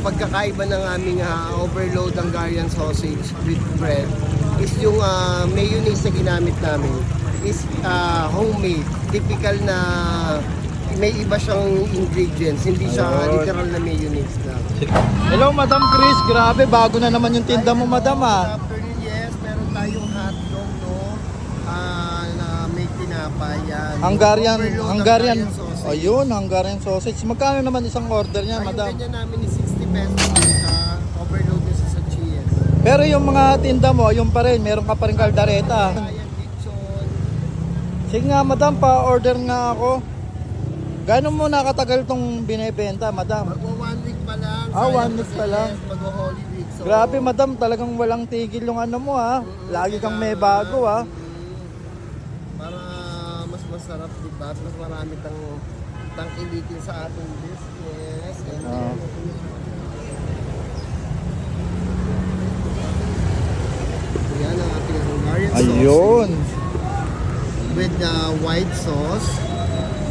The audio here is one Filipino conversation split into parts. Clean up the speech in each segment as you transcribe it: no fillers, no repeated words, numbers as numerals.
pagkakaiba ng aming overload Hungarian sausage with bread is yung mayonnaise na ginamit namin is homemade. Typical na may iba siyang ingredients, hindi siya literal na mayonnaise na. Hello, Madam Chris. Grabe, bago na naman yung tinda mo, Madam, Good afternoon, yes. Meron tayong hotdog, no? Na may tinapay, yan. Hungarian sausage. Ayun, Hungarian sausage. Magkano naman isang order niya, Madam? Yung ganyan namin is 60 pesos sa overload niya sa cheese. Pero yung mga tinda mo, yung pa rin, meron ka pa rin kaldareta. Ayan, lechon. Sige nga, Madam, pa-order nga ako. Gano'n mo nakatagal tong binebenta, Madam? Magwa 1 week pa lang. Ah, 1 week pa lang. Magwa-holy week. So, Grabe, Madam, talagang walang tigil yung ano mo, ha? Lagi kang may bago, ha? Para mas masarap, diba? At mas marami tangkilikin sa ating business. And then, yan ang ating Hungarian Ayun, sausage with white sauce.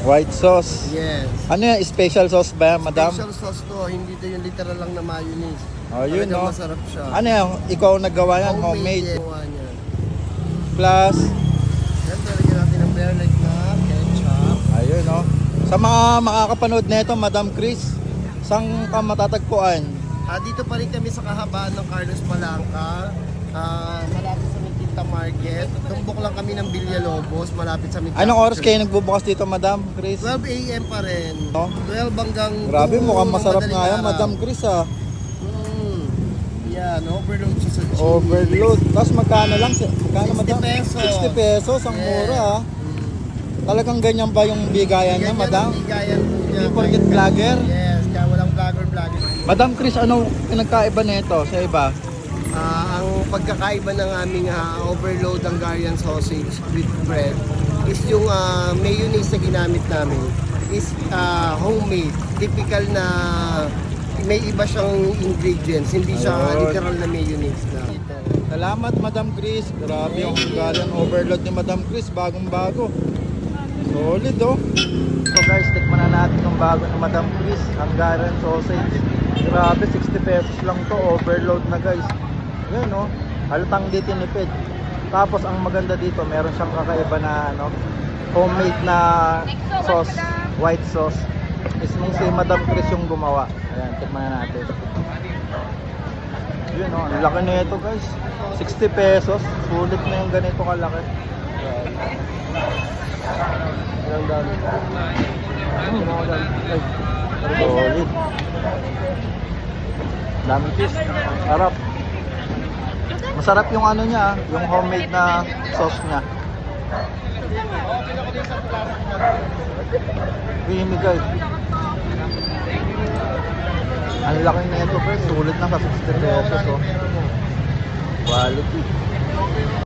white sauce. Yes. Ano yan, special sauce ba yan, Madam? Special sauce to, hindi to yung literal lang na mayonnaise. Ayun, Talagang no? masarap siya. Ano yan, ikaw naggawa yan, homemade. Yan, gawa niya. Plus, Yan, talagyan natin ng bare leg na ketchup. ayun, no? Sa mga makakapanood nito, Madam Chris, saan ka matatagpuan? Dito pa rin kami sa kahabaan ng Carlos Palanca. Malapit sa Mintinta Market. Tumbok lang kami ng Villalobos, malapit sa Mintinta. Anong oras kayo nagbubukas dito, Madam Chris? 12 a.m. pa rin. No? 12 hanggang Grabe, 2 mukhang ng masarap madaling nga yan, araw. Madam Chris, ah. Yan, overload siya sa cheese. Overload. Tapos magkano lang? Magkano, 60 Madam? pesos. 60 pesos, ang Yes. mura, ah. Talagang ganyan ba yung bigayan niya, Ganyan Madam? ang bigayan po niya. Hindi porket vlogger? Yes, kaya walang vlogger. Madam Chris, ano pinagkaiba nito sa iba? Ang pagkakaiba ng aming overload Hungarian sausage with bread is yung mayonnaise na ginamit namin is homemade. Typical na may iba siyang ingredients, hindi siya Ayun. literal na mayonnaise na. Salamat, Madam Chris. Grabe yung Hungarian overload ni Madam Chris, bagong-bago. Solid, oh. So guys, tikman na natin yung bago ni Madam Chris, Hungarian sausage. Grabe, 60 pesos lang to, overload na guys. Yan, oh. Halatang di tinipid. Tapos ang maganda dito, meron siyang kakaiba na homemade na sauce, white sauce. Mismong si Madam Chris yung gumawa. Ayan, tikman na natin. Yun, oh, ang laki na ito guys. 60 pesos, sulit na yung ganito kalaki. Ang dami. Solid. Dami cheese. Sarap. Masarap yung ano niya, yung homemade na sauce niya. Creamy guys. Ang laki na ito guys, sulit na sa 60 pesos, oh. Quality.